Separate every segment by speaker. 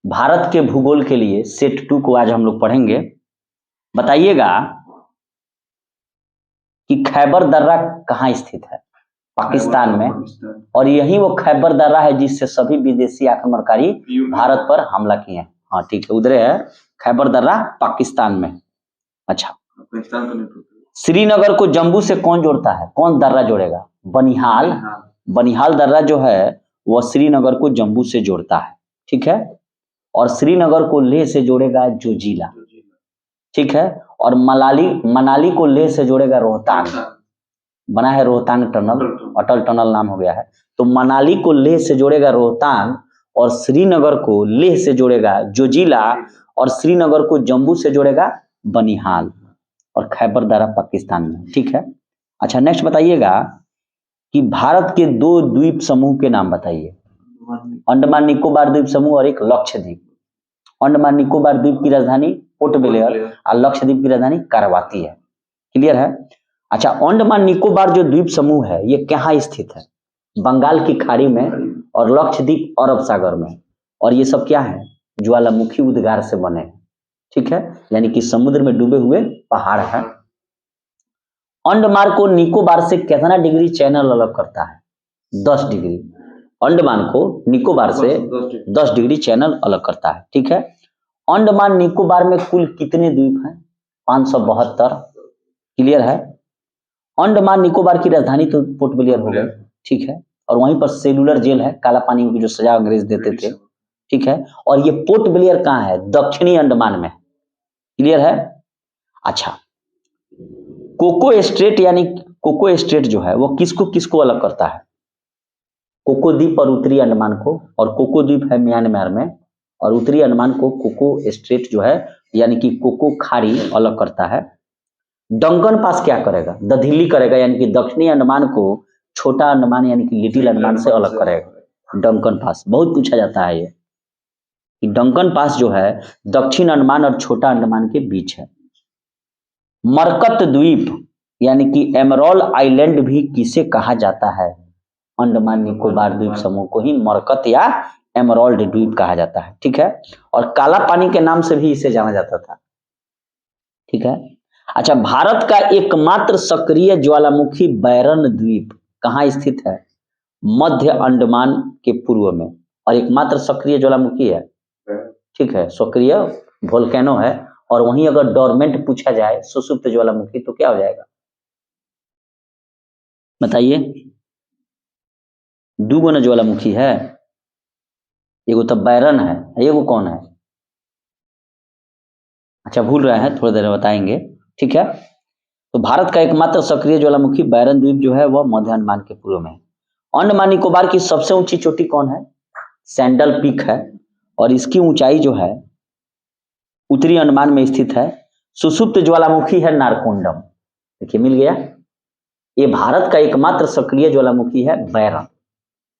Speaker 1: भारत के भूगोल के लिए सेट 2 को आज हम लोग पढ़ेंगे। बताइएगा कि खैबर दर्रा कहाँ स्थित है? पाकिस्तान में। और यही वो खैबर दर्रा है जिससे सभी विदेशी आक्रमणकारी भारत पर हमला किए हैं। हाँ ठीक है, उधर है खैबर दर्रा, पाकिस्तान में। अच्छा, श्रीनगर को जम्मू से कौन जोड़ता है? कौन दर्रा जोड़ेगा? बनिहाल। बनिहाल दर्रा जो है वह श्रीनगर को जम्मू से जोड़ता है। ठीक है, और श्रीनगर को लेह से जोड़ेगा जोजिला। ठीक है, और मनाली को लेह से जोड़ेगा रोहतांग। बना है रोहतांग टनल, अटल टनल नाम हो गया है। तो मनाली को लेह से जोड़ेगा रोहतांग, और श्रीनगर को लेह से जोड़ेगा जोजिला, और श्रीनगर को जम्मू से जोड़ेगा बनिहाल, और खैबर दर्रा पाकिस्तान में। ठीक है, अच्छा नेक्स्ट बताइएगा कि भारत के 2 द्वीप समूह के नाम बताइए। अंडमान निकोबार द्वीप समूह और एक लक्षद्वीप। अंडमान निकोबार द्वीप की राजधानी पोर्ट ब्लेयर और लक्षद्वीप की राजधानी करावाती है। क्लियर है? अच्छा, अंडमान निकोबार जो द्वीप समूह है ये कहाँ स्थित है? बंगाल की खाड़ी में, और लक्षद्वीप अरब सागर में। और ये सब क्या है? ज्वालामुखी उद्गार से बने हैं। ठीक है, यानी कि समुद्र में डूबे हुए पहाड़ है। अंडमान को निकोबार से कितना डिग्री चैनल अलग करता है? 10 डिग्री। अंडमान को निकोबार से 10 डिग्री चैनल अलग करता है। ठीक है, अंडमान निकोबार में कुल कितने द्वीप हैं? 572। क्लियर है? अंडमान निकोबार की राजधानी तो पोर्ट ब्लेयर हो गई। ठीक है, और वहीं पर सेलुलर जेल है, काला पानी की जो सजा अंग्रेज देते थे। ठीक है, और ये पोर्ट ब्लेयर कहाँ है? दक्षिणी अंडमान में। क्लियर है? अच्छा, कोको स्ट्रेट यानी कोको स्ट्रेट जो है वो किसको किसको अलग करता है? कोको द्वीप और उत्तरी अंडमान को, और कोको द्वीप है म्यांमार में, और उत्तरी अंडमान को कोको स्ट्रेट जो है यानी कि कोको खाड़ी अलग करता है। डंकन पास क्या करेगा? दधिल्ली करेगा, यानी कि दक्षिणी अंडमान को छोटा अंडमान यानी कि लिटिल अंडमान से अलग करेगा। डंकन पास बहुत पूछा जाता है ये, कि डंकन पास जो है दक्षिण अंडमान और छोटा अंडमान के बीच है। मरकत द्वीप यानी कि एमरोल आइलैंड भी किसे कहा जाता है? अंडमान निकोबार द्वीप समूह को ही मरकत या एमरोल्ड द्वीप कहा जाता है। ठीक है, और काला पानी के नाम से भी इसे जाना जाता था। ठीक है, अच्छा, भारत का एकमात्र सक्रिय ज्वालामुखी बैरन द्वीप कहाँ स्थित है? मध्य अंडमान के पूर्व में, और एकमात्र सक्रिय ज्वालामुखी है। ठीक है, सक्रिय वोल्केनो है। और वहीं अगर डोरमेंट पूछा जाए सुषुप्त ज्वालामुखी तो क्या हो जाएगा? बताइए। 2 गो न ज्वालामुखी है, एगो तो बैरन है, एगो कौन है? अच्छा भूल रहे हैं, थोड़ी देर में बताएंगे। ठीक है, तो भारत का एकमात्र सक्रिय ज्वालामुखी बैरन द्वीप जो है वह मध्य अंडमान के पूर्व में है। अंडमान निकोबार की सबसे ऊंची चोटी कौन है? सैंडल पीक है, और इसकी ऊंचाई जो है उत्तरी अंडमान में स्थित है। सुषुप्त ज्वालामुखी है नारकोंडम। देखिए मिल गया। ये भारत का एकमात्र सक्रिय ज्वालामुखी है बैरन,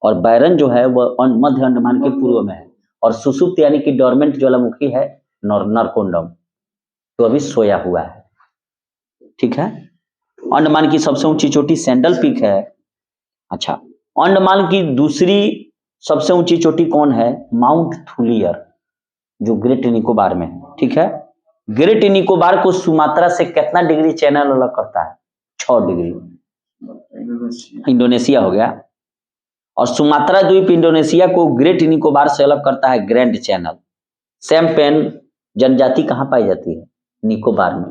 Speaker 1: और बैरन जो है वह मध्य अंडमान के पूर्व में है। और सुषुप्त यानी कि डोरमेंट ज्वालामुखी है नारकोंडम, तो अभी सोया हुआ है। ठीक है, अंडमान की सबसे ऊंची चोटी सैंडल पीक है। अच्छा, अंडमान की दूसरी सबसे ऊंची चोटी कौन है? माउंट थुलियर, जो ग्रेट निकोबार में है। ठीक है, ग्रेट निकोबार को सुमात्रा से कितना डिग्री चैनल अलग करता है? 6 डिग्री। इंडोनेशिया हो गया। और सुमात्रा द्वीप इंडोनेशिया को ग्रेट निकोबार से अलग करता है ग्रैंड चैनल। सैम्पेन जनजाति कहाँ पाई जाती है? निकोबार में।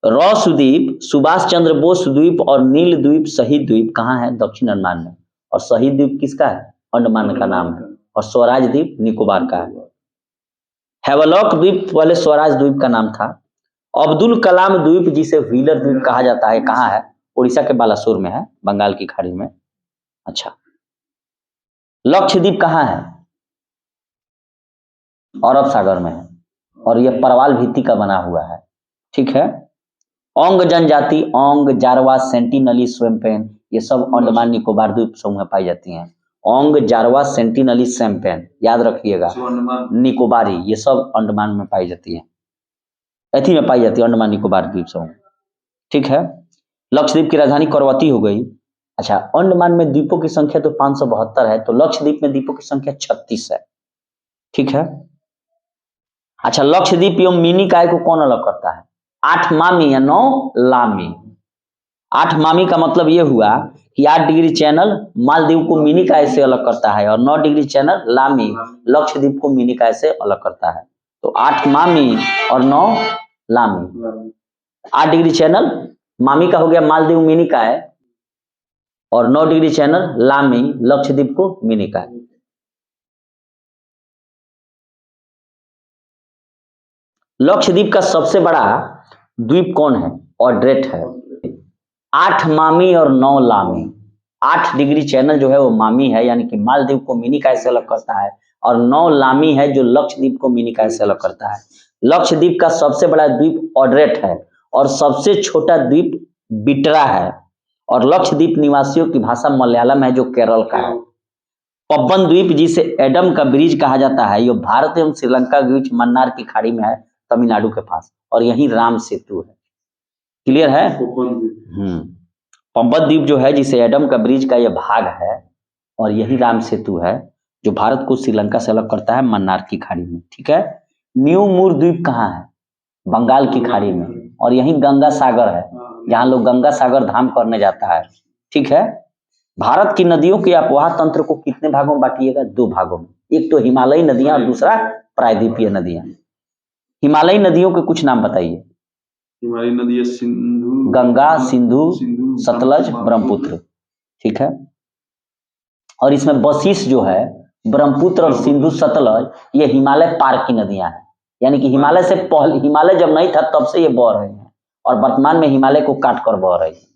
Speaker 1: रॉस द्वीप, सुभाष चंद्र बोस द्वीप और नील द्वीप शहीद द्वीप कहाँ है? दक्षिण अंडमान में। और शहीद द्वीप किसका है? अंडमान का नाम है। और स्वराज द्वीप निकोबार का है। हैवलॉक द्वीप पहले स्वराज द्वीप का नाम था। अब्दुल कलाम द्वीप जिसे व्हीलर द्वीप कहा जाता है कहाँ है? उड़ीसा के बालासोर में है, बंगाल की खाड़ी में। अच्छा, लक्षद्वीप कहाँ है? अरब सागर में है, और यह परवाल भित्ति का बना हुआ है। ठीक है, ओंग जनजाति, ओंग, जारवा, सेंटिनली, स्वैम्पेन, ये सब अंडमान निकोबार द्वीप समूह में पाई जाती हैं। ओंग, जारवा, सेंटिनली, स्वैम्पेन याद रखिएगा। निकोबारी ये सब अंडमान में पाई जाती है, एथी में पाई जाती है अंडमान निकोबार द्वीप समूह। ठीक है, लक्षद्वीप की राजधानी करवती हो गई। अच्छा, अंडमान में द्वीपों की संख्या तो 572 है, तो लक्षद्वीप में द्वीपों की संख्या 36 है। ठीक है। अच्छा, लक्षद्वीप एवं मिनिकॉय को कौन अलग करता है? 8 मामी या 9 लामी। 8 मामी का मतलब ये हुआ कि 8 डिग्री चैनल मालदीव को मिनिकॉय से अलग करता है और 9 डिग्री चैनल लामी लक्षद्वीप को मिनिकॉय से अलग करता है। तो 8 मामी और 9 लामी। 8 डिग्री चैनल मामी का हो गया मालदीव मिनिकॉय और 9 डिग्री चैनल लामी लक्षद्वीप को मिनिकॉय। लक्षद्वीप का सबसे बड़ा द्वीप कौन है? ऑड्रेट है। 8 मामी और 9 लामी। 8 डिग्री चैनल जो है वो मामी है, यानी कि मालदीव को मिनिकॉय से अलग करता है, और 9 लामी है जो लक्षद्वीप को मिनिकॉय से अलग करता है। लक्षद्वीप का सबसे बड़ा द्वीप ऑड्रेट है और सबसे छोटा द्वीप बिटरा है, और लक्षद्वीप निवासियों की भाषा मलयालम है जो केरल का है। पब्बन द्वीप जिसे एडम का ब्रिज कहा जाता है, यह भारत एवं श्रीलंका के बीच मन्नार की खाड़ी में है, तमिलनाडु के पास, और यही राम सेतु है। क्लियर है? पब्बन द्वीप जो है जिसे एडम का ब्रिज का यह भाग है, और यही राम सेतु है जो भारत को श्रीलंका से अलग करता है मन्नार की खाड़ी में। ठीक है। न्यू मूर द्वीप कहाँ है? बंगाल की खाड़ी में, और यही गंगा सागर है जहां लोग गंगा सागर धाम करने जाता है। ठीक है। भारत की नदियों के अपवाह तंत्र को कितने भागों में बांटिएगा? 2 भागों में। एक तो हिमालयी नदियां और दूसरा प्रायद्वीपीय नदियां। हिमालयी नदियों के कुछ नाम बताइए।
Speaker 2: हिमालयी नदियां सिंधु,
Speaker 1: गंगा, सिंधु, सतलज, ब्रह्मपुत्र। ठीक है। और इसमें वशिष्ठ जो है, ब्रह्मपुत्र और सिंधु, सतलज, ये हिमालय पार की नदियां हैं, यानी कि हिमालय से पहले, हिमालय जब नहीं था तब से ये बह रहे हैं, और वर्तमान में हिमालय को काट कर बह रही है।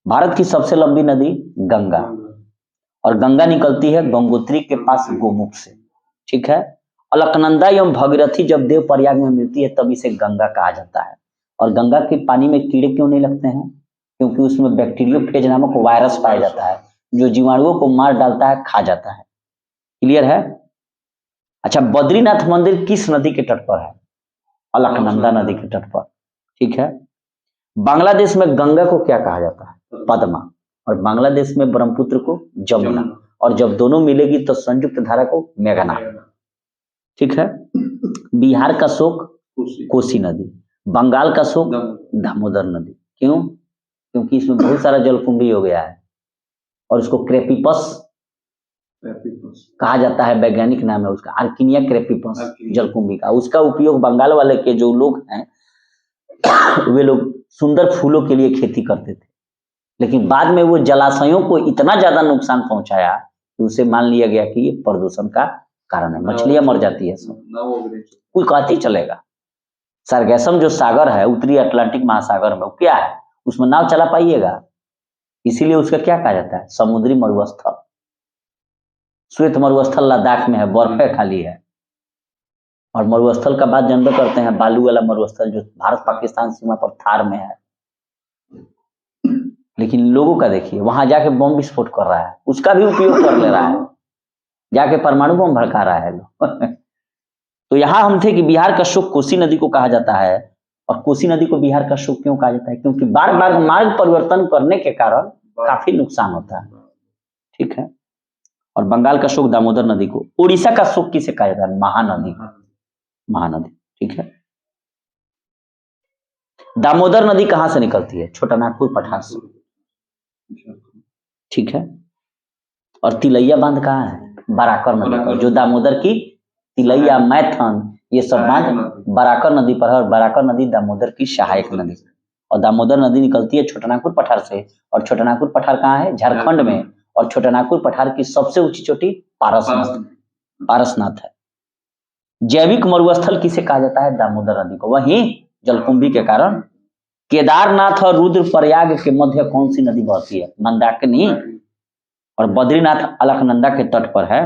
Speaker 1: भारत की सबसे लंबी नदी गंगा, और गंगा निकलती है गंगोत्री के पास गोमुख से। ठीक है। अलकनंदा एवं भगीरथी जब देव प्रयाग में मिलती है तब इसे गंगा कहा जाता है। और गंगा के पानी में कीड़े क्यों नहीं लगते हैं? क्योंकि उसमें बैक्टीरियोफेज नामक वायरस पाया जाता है जो जीवाणुओं को मार डालता है, खा जाता है। क्लियर है? अच्छा, बद्रीनाथ मंदिर किस नदी के तट पर है? अलकनंदा नदी के तट पर। ठीक है। बांग्लादेश में गंगा को क्या कहा जाता है? पद्मा, और बांग्लादेश में ब्रह्मपुत्र को जमुना, और जब दोनों मिलेगी तो संयुक्त धारा को मेघना। ठीक है। बिहार का शोक कोसी नदी, बंगाल का शोक दामोदर नदी। क्यों? क्योंकि इसमें बहुत सारा जलकुंभी हो गया है, और उसको क्रेपिपस कहा जाता है, वैज्ञानिक नाम है उसका आर्किनिया क्रेपिपस जलकुंभी का। उसका उपयोग बंगाल वाले के जो लोग हैं वे लोग सुंदर फूलों के लिए खेती करते थे, लेकिन बाद में वो जलाशयों को इतना ज्यादा नुकसान पहुंचाया कि उसे मान लिया गया कि ये प्रदूषण का कारण है, मछलियां मर जाती है सब, कोई कहते ही चलेगा। सरगैसम जो सागर है उत्तरी अटलांटिक महासागर में, वो क्या है? उसमें नाव चला पाइएगा? इसीलिए उसका क्या कहा जाता है? समुद्री मरुस्थल। श्वेत मरुस्थल लद्दाख में है, बर्फ खाली है, और मरुस्थल का बात जानते करते हैं, बालू वाला मरुस्थल जो भारत पाकिस्तान सीमा पर थार में है। लेकिन लोगों का देखिए, वहां जाके बम विस्फोट कर रहा है, उसका भी उपयोग कर ले रहा है, जाके परमाणु बम भड़का रहा है लोग। तो यहां हम थे कि बिहार का शोक कोसी नदी को कहा जाता है, और कोसी नदी को बिहार का शोक क्यों कहा जाता है? क्योंकि बार बार मार्ग परिवर्तन करने के कारण काफी नुकसान होता है। ठीक है। और बंगाल का शोक दामोदर नदी को। उड़ीसा का शोक किसे कहा जाता है? महानदी, महानदी। ठीक है। दामोदर नदी कहां से निकलती है? छोटानागपुर पठार से। ठीक है। और तिलैया बांध कहाँ है? बराकर नदी पर, जो दामोदर की तिलैया, मैथन, ये सब बांध बराकर नदी पर है, और बराकर नदी दामोदर की सहायक नदी। और दामोदर नदी निकलती है छोटानागपुर पठार से, और छोटानागपुर पठार कहाँ है? झारखंड में, और छोटानागपुर पठार की सबसे ऊंची चोटी पारसनाथ है। जैविक मरुस्थल किसे कहा जाता है? दामोदर नदी को, वहीं जलकुंभी के कारण। केदारनाथ और रुद्रप्रयाग के मध्य कौन सी नदी बहती है? मंदाकिनी। और बद्रीनाथ अलकनंदा के तट पर है,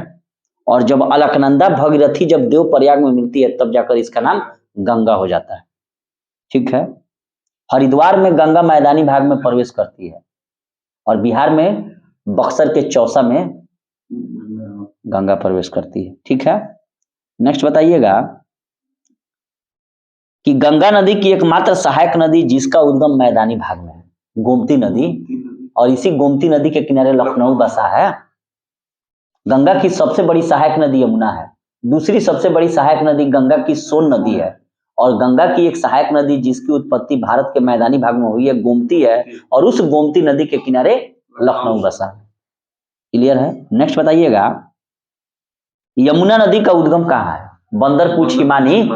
Speaker 1: और जब अलकनंदा भगीरथी जब देव प्रयाग में मिलती है तब जाकर इसका नाम गंगा हो जाता है। ठीक है। हरिद्वार में गंगा मैदानी भाग में प्रवेश करती है, और बिहार में बक्सर के चौसा में गंगा प्रवेश करती है। ठीक है। नेक्स्ट बताइएगा कि गंगा नदी की एकमात्र सहायक नदी जिसका उद्गम मैदानी भाग में है, गोमती नदी, और इसी गोमती नदी के किनारे लखनऊ बसा है। गंगा की सबसे बड़ी सहायक नदी यमुना है, दूसरी सबसे बड़ी सहायक नदी गंगा की सोन नदी है, और गंगा की एक सहायक नदी जिसकी उत्पत्ति भारत के मैदानी भाग में हुई है गोमती है, और उस गोमती नदी के किनारे लखनऊ बसा है। क्लियर है? नेक्स्ट बताइएगा, यमुना नदी का उद्गम कहाँ है? बंदरपूछ हिमानी,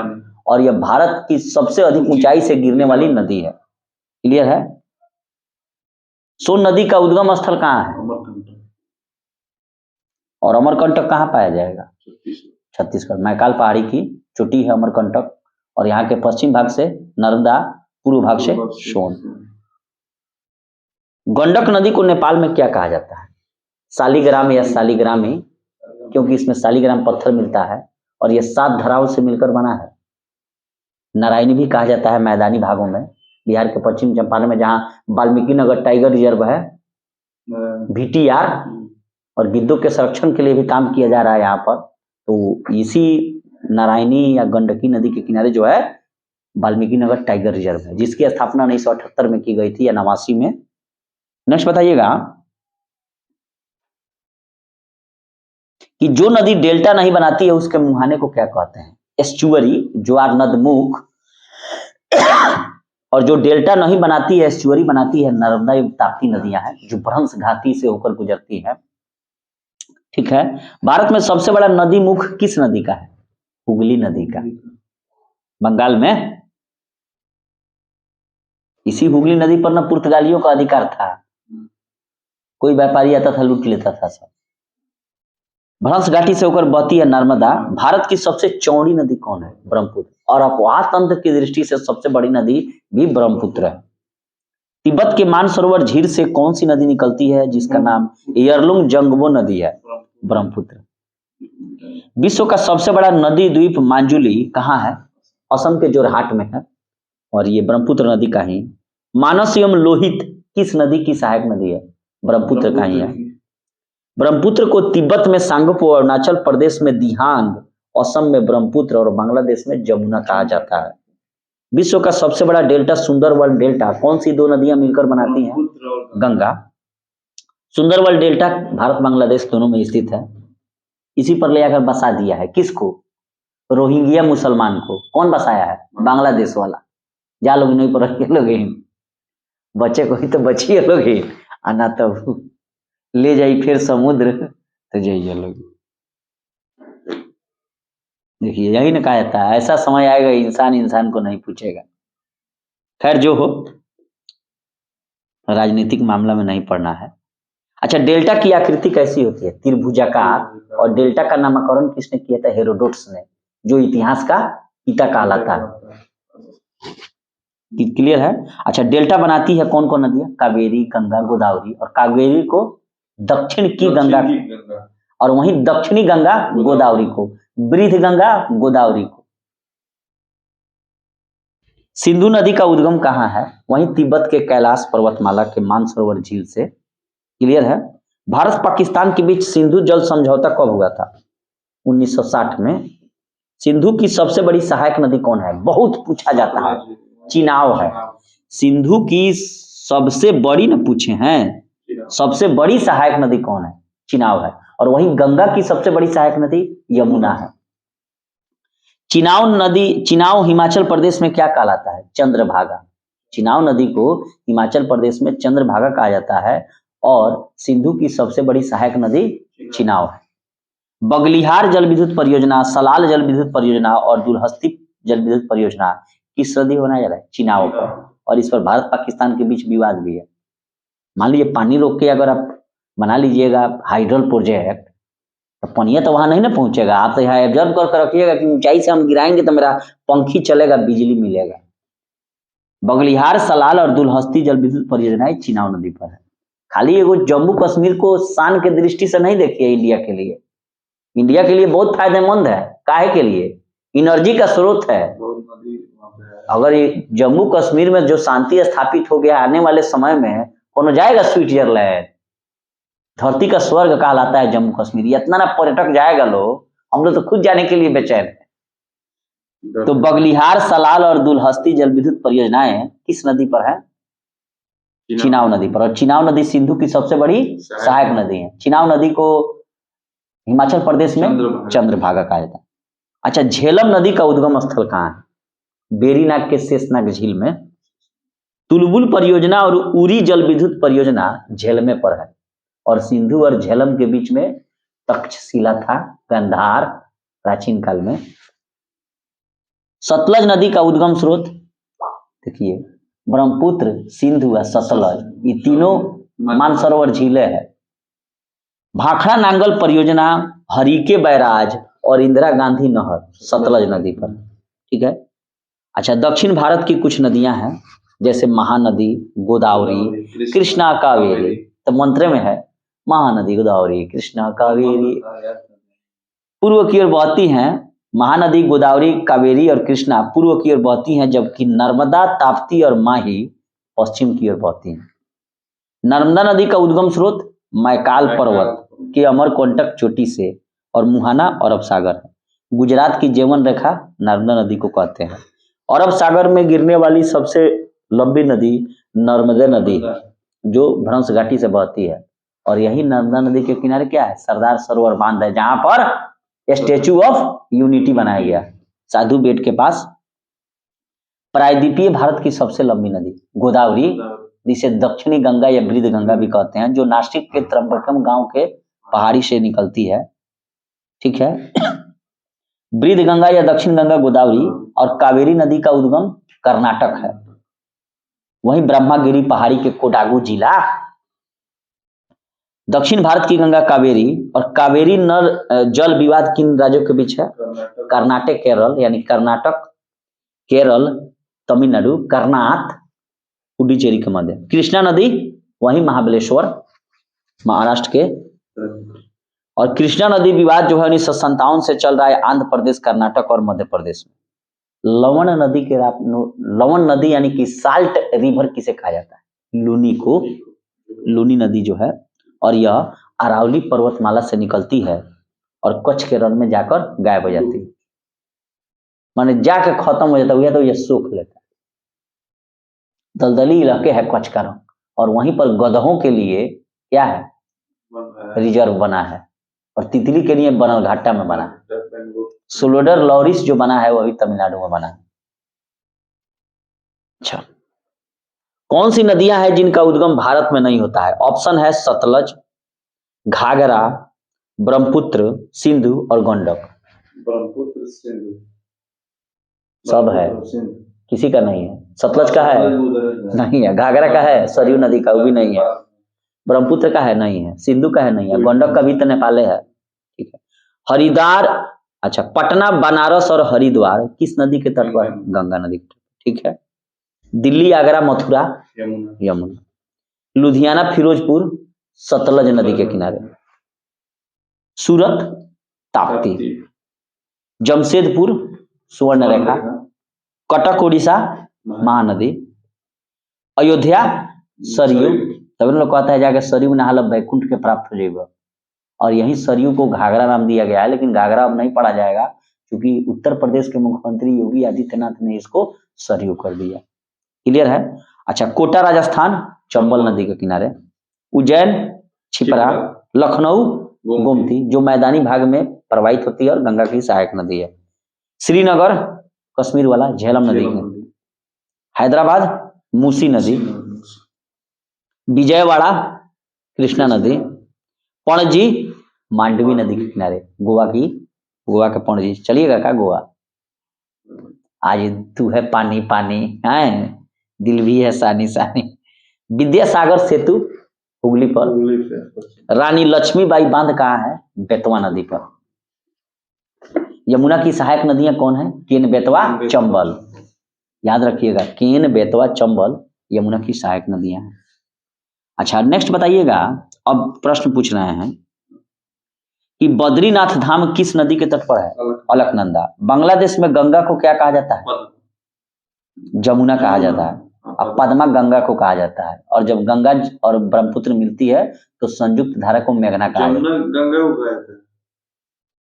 Speaker 1: और यह भारत की सबसे अधिक ऊंचाई से गिरने वाली नदी है। क्लियर है? सोन नदी का उद्गम स्थल कहाँ है? और अमरकंटक कहाँ पाया जाएगा? छत्तीसगढ़। मैकाल पहाड़ी की चोटी है अमरकंटक, और यहाँ के पश्चिम भाग से नर्मदा, पूर्व भाग से सोन। गंडक नदी को नेपाल में क्या कहा जाता है? शालिग्राम या शालिग्रामी, क्योंकि इसमें शालिग्राम पत्थर मिलता है और यह 7 धराओं से मिलकर बना है। नारायणी भी कहा जाता है मैदानी भागों में, बिहार के पश्चिम चंपारण में जहाँ वाल्मीकि नगर टाइगर रिजर्व है, VTR, और गिद्धों के संरक्षण के लिए भी काम किया जा रहा है यहाँ पर। तो इसी नारायणी या गंडकी नदी के किनारे जो है वाल्मीकि नगर टाइगर रिजर्व है, जिसकी स्थापना 1978 में की गई थी या 89 में। नेक्स्ट बताइएगा कि जो नदी डेल्टा नहीं बनाती है उसके मुहाने को क्या कहते हैं? एस्चुअरी, ज्वार नदमुख। और जो डेल्टा नहीं बनाती है, एस्चुअरी बनाती है, नर्मदा एवं ताप्ती नदियां हैं जो भ्रंश घाटी से होकर गुजरती है। ठीक है? भारत में सबसे बड़ा नदी मुख किस नदी का है? हुगली नदी का, बंगाल में। इसी हुगली नदी पर ना पुर्तगालियों का अधिकार था, कोई व्यापारी आता था लूट लेता था सब। भ्रंश घाटी से होकर बहती है नर्मदा। भारत की सबसे चौड़ी नदी कौन है? ब्रह्मपुत्र। और अपवाह तंत्र की दृष्टि से सबसे बड़ी नदी भी ब्रह्मपुत्र है। तिब्बत के मानसरोवर झील से कौन सी नदी निकलती है जिसका नाम एयरलुंग जंगबो नदी है? ब्रह्मपुत्र। विश्व का सबसे बड़ा नदी द्वीप मांजुली कहाँ है? असम के जोरहाट में है, और ये ब्रह्मपुत्र नदी का ही। मानस एवं लोहित किस नदी की सहायक नदी है? ब्रह्मपुत्र का ही है। ब्रह्मपुत्र को तिब्बत में सांगपो, अरुणाचल प्रदेश में दिहांग, असम में ब्रह्मपुत्र और बांग्लादेश में जमुना कहा जाता है। विश्व का सबसे बड़ा डेल्टा सुंदरबन डेल्टा कौन सी 2 नदियां मिलकर बनाती हैं? गंगा। सुंदरबन डेल्टा भारत बांग्लादेश दोनों में स्थित है। इसी पर ले आकर बसा दिया है। किसको? रोहिंग्या मुसलमान को। कौन बसाया है? बांग्लादेश वाला। जा लोग नहीं पर लोग बच्चे को ही तो बचिए लोग, आना तो ले जाइए फिर समुद्र, तो जाइए लोग। देखिए यही ना कहा जाता है, ऐसा समय आएगा इंसान इंसान को नहीं पूछेगा। खैर जो हो, राजनीतिक मामला में नहीं पड़ना है। अच्छा, डेल्टा की आकृति कैसी होती है? त्रिभुजाकार। और डेल्टा का नामकरण किसने किया था? हेरोडोटस ने, जो इतिहास का पिता कहलाता है। क्लियर है? अच्छा, डेल्टा बनाती है कौन कौन नदियां? कावेरी, गंगा, गोदावरी। और कावेरी को दक्षिण की गंगा, और वहीं दक्षिणी गंगा गोदावरी को, वृद्ध गंगा गोदावरी को। सिंधु नदी का उद्गम कहाँ है? वहीं तिब्बत के कैलाश पर्वतमाला के मानसरोवर झील से। क्लियर है? भारत पाकिस्तान के बीच सिंधु जल समझौता कब हुआ था? 1960 में। सिंधु की सबसे बड़ी सहायक नदी कौन है? बहुत पूछा जाता है, चिनाव है। सिंधु की सबसे बड़ी न पूछे हैं, सबसे बड़ी सहायक नदी कौन है? चिनाव है। और वहीं गंगा की सबसे बड़ी सहायक नदी यमुना है। चिनाव नदी, चिनाव हिमाचल प्रदेश में क्या कहलाता है? चंद्रभागा। चिनाव नदी को हिमाचल प्रदेश में चंद्रभागा कहा जाता है, और सिंधु की सबसे बड़ी सहायक नदी चिनाव है। बगलिहार जल विद्युत परियोजना, सलाल जल विद्युत परियोजना और दुलहस्ती जल विद्युत परियोजना किस नदी बनाया जा रहा है? चिनाव पर। और इस पर भारत पाकिस्तान के बीच विवाद भी है। मान लीजिए पानी रोक के अगर आप बना लीजिएगा हाइड्रल प्रोजेक्ट, तो पानी तो वहां नहीं ना पहुंचेगा। आप तो यहाँ एब्जॉर्ब कर रखिएगा कि ऊंचाई से हम गिराएंगे तो मेरा पंखी चलेगा, बिजली मिलेगा। बगलिहार, सलाल और दुलहस्ती जल विद्युत परियोजनाएं चिनाव नदी पर है। खाली एगो जम्मू कश्मीर को शान के दृष्टि से नहीं देखिए, इंडिया के लिए, इंडिया के लिए बहुत फायदेमंद है। काहे के लिए? एनर्जी का स्रोत है। अगर ये जम्मू कश्मीर में जो शांति स्थापित हो गया, आने वाले समय में कौन जाएगा स्विट्जरलैंड? धरती का स्वर्ग कहलाता है जम्मू कश्मीर। इतना ना पर्यटक जाएगा लोग, हम लोग तो खुद जाने के लिए बेचैन है। तो बगलिहार, सलाल और दुलहस्ती जल विद्युत परियोजनाएं किस नदी पर है? चिनाव नदी पर। और चिनाव नदी सिंधु की सबसे बड़ी सहायक नदी है। चिनाव नदी को हिमाचल प्रदेश में चंद्रभागा कहा जाता है। अच्छा, झेलम नदी का उद्गम स्थल कहाँ है? बेरीनाग के शेषनाग झील में। तुलबुल परियोजना और उरी जल विद्युत परियोजना झेलम पर है, और सिंधु और झेलम के बीच में तक्षशिला था, गांधार, प्राचीन काल में। सतलज नदी का उद्गम स्रोत देखिए, ब्रह्मपुत्र, सिंधु और सतलज, ये तीनों मानसरोवर झीलें हैं। भाखड़ा नांगल परियोजना, हरिके बैराज और इंदिरा गांधी नहर सतलज नदी पर, ठीक है। अच्छा, दक्षिण भारत की कुछ नदियां हैं, जैसे महानदी, गोदावरी, कृष्णा, कावेरी। तो मंत्र में है महानदी, गोदावरी, कृष्णा, कावेरी। पूर्व की ओर बहती हैं महानदी, गोदावरी, कावेरी और कृष्णा पूर्व की ओर बहती हैं, जबकि नर्मदा, ताप्ती और माही पश्चिम की ओर बहती हैं। नर्मदा नदी का उद्गम स्रोत मैकाल पर्वत के अमरकंटक चोटी से और मुहाना अरब सागर है। गुजरात की जीवन रेखा नर्मदा नदी को कहते हैं। अरब सागर में गिरने वाली सबसे लंबी नदी नर्मदा नदी है, जो भ्रंश घाटी से बहती है। और यही नर्मदा नदी के किनारे क्या है? सरदार सरोवर बांध है, जहां पर स्टैच्यू ऑफ यूनिटी बनाया गया, साधु बेट के पास। प्रायद्वीपीय भारत की सबसे लंबी नदी गोदावरी, जिसे दक्षिणी गंगा या वृद्ध गंगा भी कहते हैं, जो नासिक के त्रंबकम गांव के पहाड़ी से निकलती है, ठीक है। वृद्ध गंगा या दक्षिण गंगा गोदावरी और कावेरी नदी का उद्गम कर्नाटक है। वहीं ब्रह्मागिरी पहाड़ी के कोडागू जिला। दक्षिण भारत की गंगा कावेरी, और कावेरी नर जल विवाद किन राज्यों के बीच है? कर्नाटक, केरल, यानी कर्नाटक, केरल, तमिलनाडु, कर्नाट, पुडुचेरी के मध्य। कृष्णा नदी वहीं महाबलेश्वर, महाराष्ट्र के। और कृष्णा नदी विवाद जो है 1957 से चल रहा है आंध्र प्रदेश, कर्नाटक और मध्य प्रदेश में। लवण नदी के लवण नदी यानी कि साल्ट रिवर किसे कहा जाता है? लूनी को, लूनी नदी जो है, और यह अरावली पर्वतमाला से निकलती है और कच्छ के रण में जाकर गायब हो जाती है, माने जाके खत्म हो जाता है, तो यह सोख लेता है। दलदली इलाके है कच्छ का रण, और वहीं पर गधों के लिए क्या है? रिजर्व बना है, और तितली के लिए बनलघाटा में बना है। सोलोडर लॉरिस जो बना है वो अभी तमिलनाडु में बना है। अच्छा, कौन सी नदियां हैं जिनका उद्गम भारत में नहीं होता है? ऑप्शन है सतलज, घाघरा, ब्रह्मपुत्र, सिंधु और गंडक।
Speaker 2: ब्रह्मपुत्र, सिंधु
Speaker 1: सब है, किसी का नहीं है। सतलज का है? नहीं है। घाघरा का है? सरयू नदी का, वो भी नहीं है। ब्रह्मपुत्र का है? नहीं है। सिंधु का है? नहीं है। गंडक का भी तो नेपाले है, ठीक है। हरिद्वार, अच्छा, पटना, बनारस और हरिद्वार किस नदी के तट पर है? गंगा नदी के तट, ठीक है। दिल्ली, आगरा, मथुरा, यमुना। लुधियाना, फिरोजपुर, सतलज नदी के किनारे। सूरत, ताप्ती। जमशेदपुर, सुवर्ण रेखा। कटक, उड़ीसा, महानदी। अयोध्या, सरयू। तभी लोग कहता है जाके सरयू नहा लो, बैकुंठ के प्राप्त हो जाएगा। और यही सरयू को घाघरा नाम दिया गया है, लेकिन घाघरा अब नहीं पढ़ा जाएगा, क्योंकि उत्तर प्रदेश के मुख्यमंत्री योगी आदित्यनाथ ने इसको सरयू कर दिया। क्लियर है? अच्छा, कोटा, राजस्थान, चंबल नदी के किनारे। उज्जैन, छिपरा, लखनऊ, गोमती, जो मैदानी भाग में प्रवाहित होती है और गंगा की सहायक नदी है। श्रीनगर, कश्मीर वाला, झेलम नदी की। हैदराबाद, मूसी नदी। विजयवाड़ा, कृष्णा नदी। पणजी, मांडवी नदी के किनारे। गोवा के पणजी। चलिएगा क्या गोवा? आज तू है पानी पानी, है दिल भी है सानी सानी। विद्यासागर सेतु, हुगली पर। रानी लक्ष्मीबाई बांध कहाँ है? बेतवा नदी पर। यमुना की सहायक नदियां कौन है? केन, बेतवा, चंबल। याद रखिएगा, केन, बेतवा, चंबल यमुना की सहायक नदियां हैं। अच्छा, नेक्स्ट बताइएगा। अब प्रश्न पूछ रहे हैं कि बद्रीनाथ धाम किस नदी के तट पर है? अलकनंदा। बांग्लादेश में गंगा को क्या कहा जाता है? जमुना कहा जाता है। अब पद्मा गंगा को कहा जाता है। और जब गंगा और ब्रह्मपुत्र मिलती है तो संयुक्त धारा को मेघना कहा जाता है।
Speaker 2: जमुना गंगा को कहा जाता है,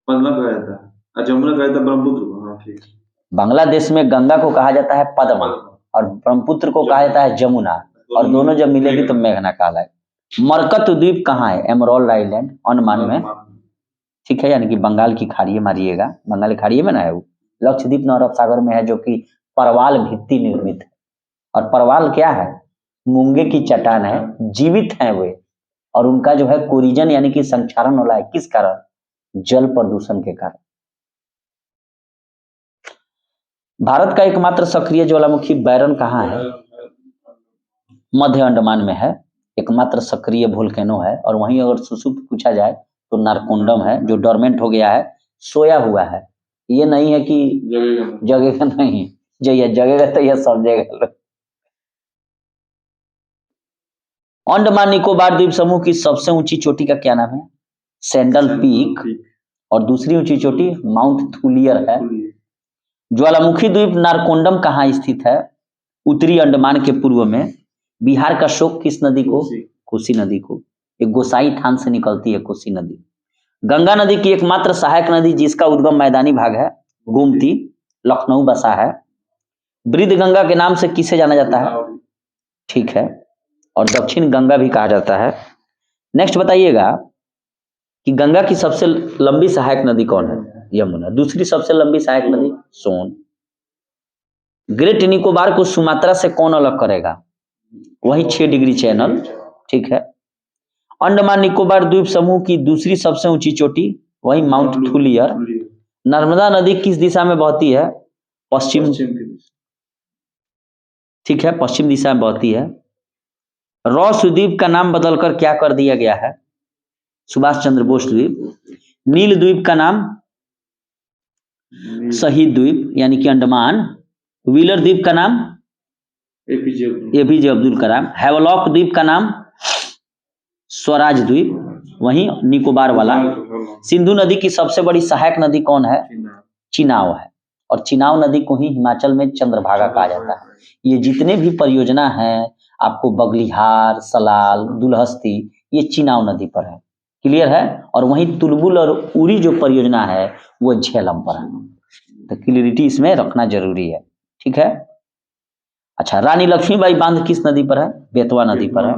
Speaker 2: पद्मा कहा जाता है, जमुना कहा जाता है ब्रह्मपुत्र को। हाँ, ठीक।
Speaker 1: बांग्लादेश में गंगा को कहा जाता है पद्मा, और ब्रह्मपुत्र को कहा जाता है जमुना, और दोनों जब मिलेगी तो मेघना कहलाए। मरकत द्वीप कहाँ है? एमरोल्ड आइलैंड, अंडमान में, ठीक है, यानी कि बंगाल की खाड़ी मारिएगा, बंगाल की खाड़ी में ना है वो, लक्षद्वीप न अरब सागर में है, जो कि परवाल भित्ति निर्मित है। और परवाल क्या है? मूंगे की चट्टान है, जीवित है वे, और उनका जो है कोरिजन यानी कि संक्षारण होला है, किस कारण? जल प्रदूषण के कारण। भारत का एकमात्र सक्रिय ज्वालामुखी बैरन कहाँ है? मध्य अंडमान में है, एकमात्र सक्रिय वोल्केनो है। और वहीं अगर सुसुप्त पूछा जाए तो नारकोंडम है, जो डोरमेंट हो गया है, सोया हुआ है। ये नहीं है कि जगेगा नहीं, जो ये जगेगा तो ये समझेगा। अंडमान निकोबार द्वीप समूह की सबसे ऊंची चोटी का क्या नाम है? Sandal peak. और दूसरी ऊंची चोटी माउंट थुलियर है। ज्वालामुखी द्वीप नारकोंडम कहाँ स्थित है? उत्तरी अंडमान के पूर्व में। बिहार का शोक किस नदी को? कोसी नदी को। एक गोसाई थान से निकलती है कोसी नदी। गंगा नदी की एकमात्र सहायक नदी जिसका उद्गम मैदानी भाग है, गोमती, लखनऊ बसा है। वृद्ध गंगा के नाम से किसे जाना जाता है? ठीक है, और दक्षिण गंगा भी कहा जाता है। नेक्स्ट बताइएगा कि गंगा की सबसे लंबी सहायक नदी कौन है? यमुना। दूसरी सबसे लंबी सहायक नदी सोन। ग्रेट निकोबार को सुमात्रा से कौन अलग करेगा? वही 6 डिग्री चैनल। ठीक है। अंडमान निकोबार द्वीप समूह की दूसरी सबसे ऊंची चोटी वही माउंट थुलियर। नर्मदा नदी किस दिशा में बहती है? पश्चिम। ठीक है, पश्चिम दिशा में बहती है। रॉस द्वीप का नाम बदलकर क्या कर दिया गया है? सुभाष चंद्र बोस द्वीप। नील द्वीप का नाम शहीद द्वीप यानी कि अंडमान। व्हीलर द्वीप का नाम एपीजे अब्दुल कलाम। हैवलॉक द्वीप का नाम स्वराज द्वीप, वहीं निकोबार वाला। सिंधु नदी की सबसे बड़ी सहायक नदी कौन है? चिनाव है। और चिनाव नदी को ही हिमाचल में चंद्रभागा कहा जाता है। ये जितने भी परियोजना हैं आपको, बगलिहार, सलाल, दुलहस्ती, ये चिनाव नदी पर है। क्लियर है। और वहीं तुलबुल और उरी जो परियोजना है वो झेलम पर है। तो क्लियरिटी इसमें रखना जरूरी है। ठीक है। अच्छा, रानी लक्ष्मीबाई बांध किस नदी पर है? बेतवा नदी पर है।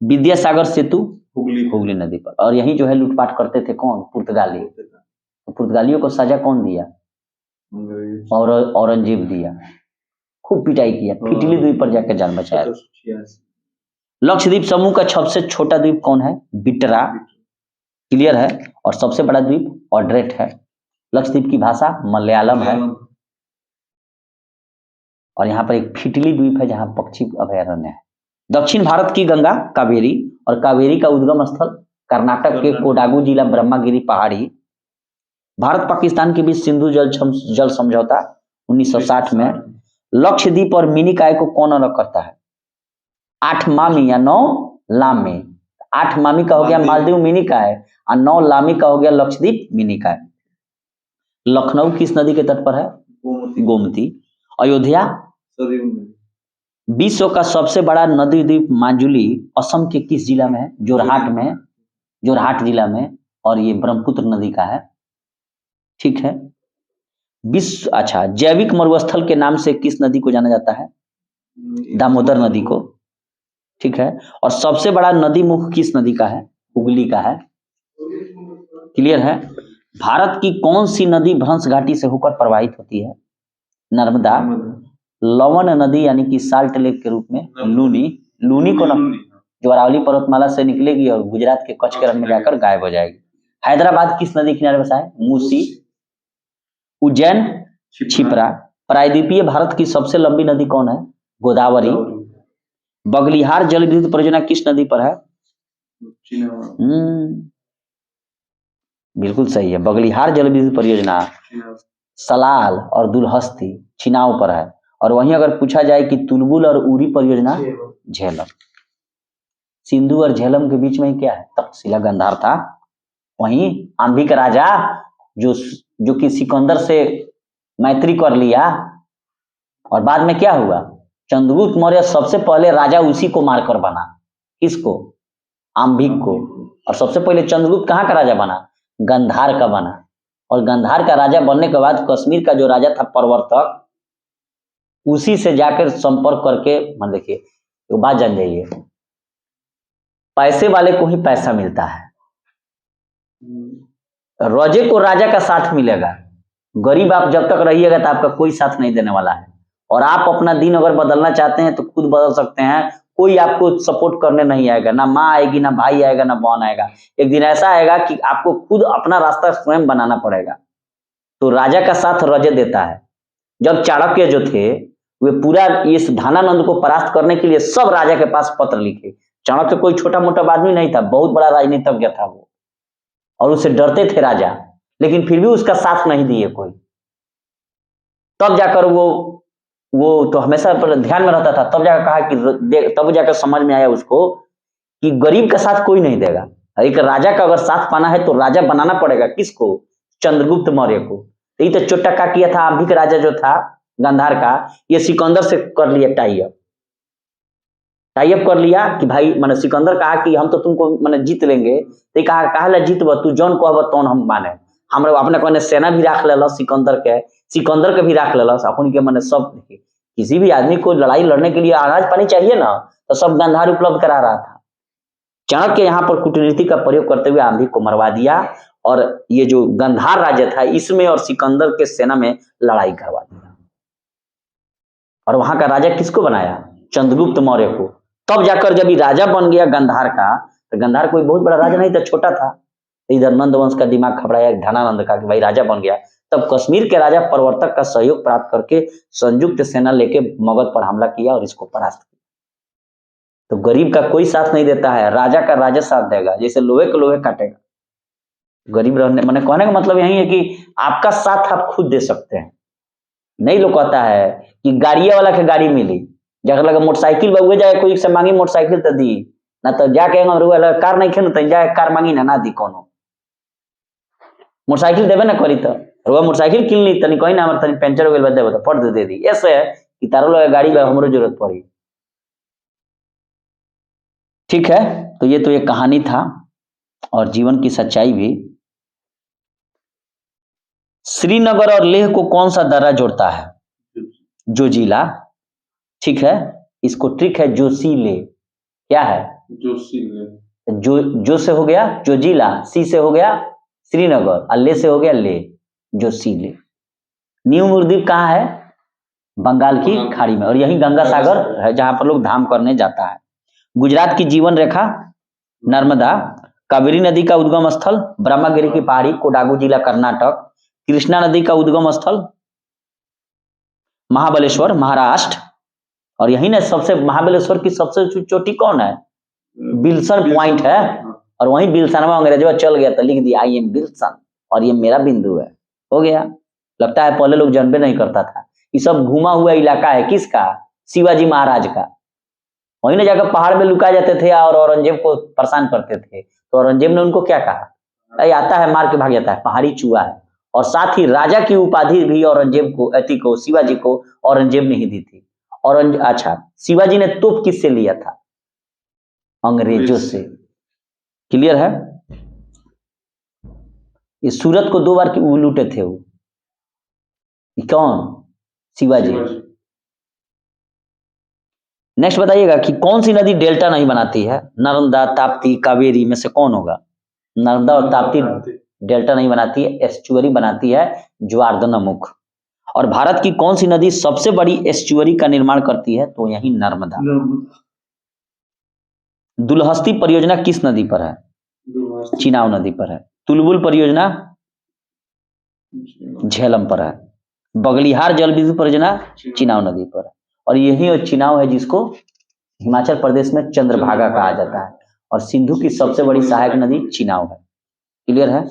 Speaker 1: विद्यासागर सेतु हुगली नदी पर। और यही जो है लूटपाट करते थे कौन? पुर्तगाली। तो पुर्तगालियों को सजा कौन दिया? और औरंगजेब दिया। खूब पिटाई किया, फिटली द्वीप पर जाकर जान बचाया। लक्षद्वीप समूह का सबसे छोटा द्वीप कौन है? बिटरा। क्लियर है। और सबसे बड़ा द्वीप ऑड्रेट है। लक्षद्वीप की भाषा मलयालम है। और यहाँ पर एक फिटली द्वीप है जहां पक्षी अभयारण्य है। दक्षिण भारत की गंगा कावेरी, और कावेरी का उद्गम स्थल कर्नाटक के कोडागु जिला ब्रह्मागिरी पहाड़ी। भारत पाकिस्तान के बीच सिंधु जल समझौता 1960 में। लक्षद्वीप और मिनिकॉय को कौन अलग करता है? 8 मामी या 9 लामी। 8 मामी का हो गया मालदीव मिनिकॉय और 9 लामी का हो गया लक्षद्वीप मिनिकॉय। लखनऊ किस नदी के तट पर है? गोमती। अयोध्या विश्व का सबसे बड़ा नदी द्वीप माजुली असम के किस जिला में है? जोरहाट में, जोरहाट जिला में। और ये ब्रह्मपुत्र नदी का है। ठीक है। विश्व अच्छा, जैविक मरुस्थल के नाम से किस नदी को जाना जाता है? दामोदर नदी को। ठीक है। और सबसे बड़ा नदी मुख किस नदी का है? हुगली का है। क्लियर है। भारत की कौन सी नदी भ्रंश घाटी से होकर प्रवाहित होती है? नर्मदा। लवण नदी यानी कि साल्ट लेक के रूप में लूनी। लूनी को जो अरावली पर्वतमाला से निकलेगी और गुजरात के कच्छ के रण में जाकर गायब हो जाएगी। हैदराबाद किस नदी किनारे बसा है? मूसी। उज्जैन छिपरा। प्रायद्वीपीय भारत की सबसे लंबी नदी कौन है? गोदावरी। बगलिहार जल विद्युत परियोजना किस नदी पर है? बिल्कुल सही है। बगलिहार जल विद्युत परियोजना सलाल और दुलहस्ती चिनाव पर है। और वहीं अगर पूछा जाए कि तुलबुल और उरी परियोजना झेलम। सिंधु और झेलम के बीच में क्या है? तक्षशिला गंधार था। वहीं आंधी का राजा जो कि सिकंदर से मैत्री कर लिया, और बाद में क्या हुआ? चंद्रगुप्त मौर्य सबसे पहले राजा उसी को मारकर बना। किसको? आंभिक को। और सबसे पहले चंद्रगुप्त कहाँ का राजा बना? गंधार का बना। और गंधार का राजा बनने के बाद कश्मीर का जो राजा था प्रवर्तक, उसी से जाकर संपर्क करके, मान देखिए तो बात जान जाइए, पैसे वाले को ही पैसा मिलता है। रजे को राजा का साथ मिलेगा। गरीब आप जब तक रहिएगा तो आपका कोई साथ नहीं देने वाला है। और आप अपना दिन अगर बदलना चाहते हैं तो खुद बदल सकते हैं, कोई आपको सपोर्ट करने नहीं आएगा, ना माँ आएगी, ना भाई आएगा, ना बहन आएगा। एक दिन ऐसा आएगा कि आपको खुद अपना रास्ता स्वयं बनाना पड़ेगा। तो राजा का साथ रजे देता है। जब चाणक्य जो थे वे पूरा इस धनानंद को परास्त करने के लिए सब राजा के पास पत्र लिखे। चाणक्य कोई छोटा मोटा आदमी नहीं था, बहुत बड़ा राजनीतिज्ञ था वो, और उससे डरते थे राजा, लेकिन फिर भी उसका साथ नहीं दिए कोई। तब जाकर वो तो हमेशा पर ध्यान में रहता था, तब जाकर कहा कि तब जाकर समझ में आया उसको कि गरीब का साथ कोई नहीं देगा। एक राजा का अगर साथ पाना है तो राजा बनाना पड़ेगा किसको? चंद्रगुप्त मौर्य को। यही तो चोट्टा का किया था आंभिक राजा जो था गांधार का, ये सिकंदर से कर लिया टाइअप कर लिया कि भाई मैंने सिकंदर कहा कि हम तो तुमको मैंने जीत लेंगे, तो कहा जीतब तू जौन कहब तौन हम माने। हमरा अपने कहने सेना भी राख लेलस सिकंदर के भी राख लेलस अपन के, मैंने सब किसी भी आदमी को लड़ाई लड़ने के लिए अनाज पानी चाहिए ना, तो सब गांधार उपलब्ध करा रहा था। चाणक्य यहाँ पर कूटनीति का प्रयोग करते हुए आंधी को मरवा दिया और ये जो गांधार राज्य था इसमें और सिकंदर के सेना में लड़ाई करवा दिया। और वहां का राजा किसको बनाया? चंद्रगुप्त मौर्य को। तब जाकर जब ये राजा बन गया गांधार का, तो गांधार कोई बहुत बड़ा राजा नहीं था, छोटा था। इधर नंद वंश का दिमाग खबराया धनानंद का कि भाई राजा बन गया। तब कश्मीर के राजा प्रवर्तक का सहयोग प्राप्त करके संयुक्त सेना लेके मगध पर हमला किया और इसको परास्त किया। तो गरीब का कोई साथ नहीं देता है, राजा का राजा साथ देगा, जैसे लोहे को लोहे काटेगा। गरीब रहने मैंने कहने का मतलब यही है कि आपका साथ आप खुद दे सकते हैं। नहीं लोग कहता है कि गाड़िया वाला के गाड़ी मिली, जगह लगे मोटरसाइकिल बहुए जाए कोई से मांगी मोटरसाइकिल तो दी ना, तो जाके कार नहीं खेन तो जाए कार मांगी ना दी, कोनो मोटरसाइकिल देवे ना करी तो रुआ मोटरसाइकिल किन ली तनी कहीं ना हमारे तनी पंचर हो गई देवे तो फट दे दी। ऐसे है कि तारो लगे गाड़ी में हमरो जरूरत पड़ी। ठीक है, तो ये तो एक कहानी था और जीवन की सच्चाई भी। श्रीनगर और लेह को कौन सा दर्रा जोड़ता है? जोजिला। ठीक है, इसको ट्रिक है जोशीले। क्या है?
Speaker 2: जोशीले।
Speaker 1: जो से हो गया जोजिला, सी से हो गया श्रीनगर और ले से हो गया ले, जोशीले। न्यू मुर्दीप कहाँ है? बंगाल की खाड़ी में, और यही गंगा सागर है जहां पर लोग धाम करने जाता है। गुजरात की जीवन रेखा नर्मदा, कावेरी नदी का उद्गम स्थल ब्रह्मगिरी की पहाड़ी कोडागू जिला कर्नाटक, कृष्णा नदी का उद्गम स्थल महाबलेश्वर महाराष्ट्र, और यही ना सबसे महाबलेश्वर की सबसे चोटी कौन है? विल्सन पॉइंट है, और वहीं विल्सन में अंग्रेजवा चल गया तो लिख दिया आई एम विल्सन और ये मेरा बिंदु है, हो गया। लगता है पहले लोग जानबे नहीं करता था। ये सब घुमा हुआ इलाका है किसका? शिवाजी महाराज का। वहीं ना जाकर पहाड़ में लुका जाते थे और औरंगजेब को परेशान करते थे, तो औरंगजेब ने उनको क्या कहा? अरे आता है मार के भाग जाता है, पहाड़ी चूहा है। और साथ ही राजा की उपाधि भी औरंगजेब को अति को शिवाजी को औरंगजेब ने ही दी थी। अच्छा, शिवाजी ने तोप किससे लिया था? अंग्रेजों से। क्लियर है? ये सूरत को 2 बार लूटे थे वो। कौन? शिवाजी। नेक्स्ट बताइएगा कि कौन सी नदी डेल्टा नहीं बनाती है? नर्मदा, ताप्ती, कावेरी में से कौन होगा? नर्मदा और ताप्ती डेल्टा नहीं बनाती है, एस्चुअरी बनाती है, ज्वारदनमुख। और भारत की कौन सी नदी सबसे बड़ी एस्चुअरी का निर्माण करती है? तो यही नर्मदा। दुलहस्ती परियोजना किस नदी पर है? चिनाब नदी पर है। तुलबुल परियोजना झेलम पर है। बगलिहार जल विद्युत परियोजना चिनाब नदी पर है। और यही चिनाब है जिसको हिमाचल प्रदेश में चंद्रभागा कहा जाता है, और सिंधु की सबसे बड़ी सहायक नदी चिनाब है। क्लियर है?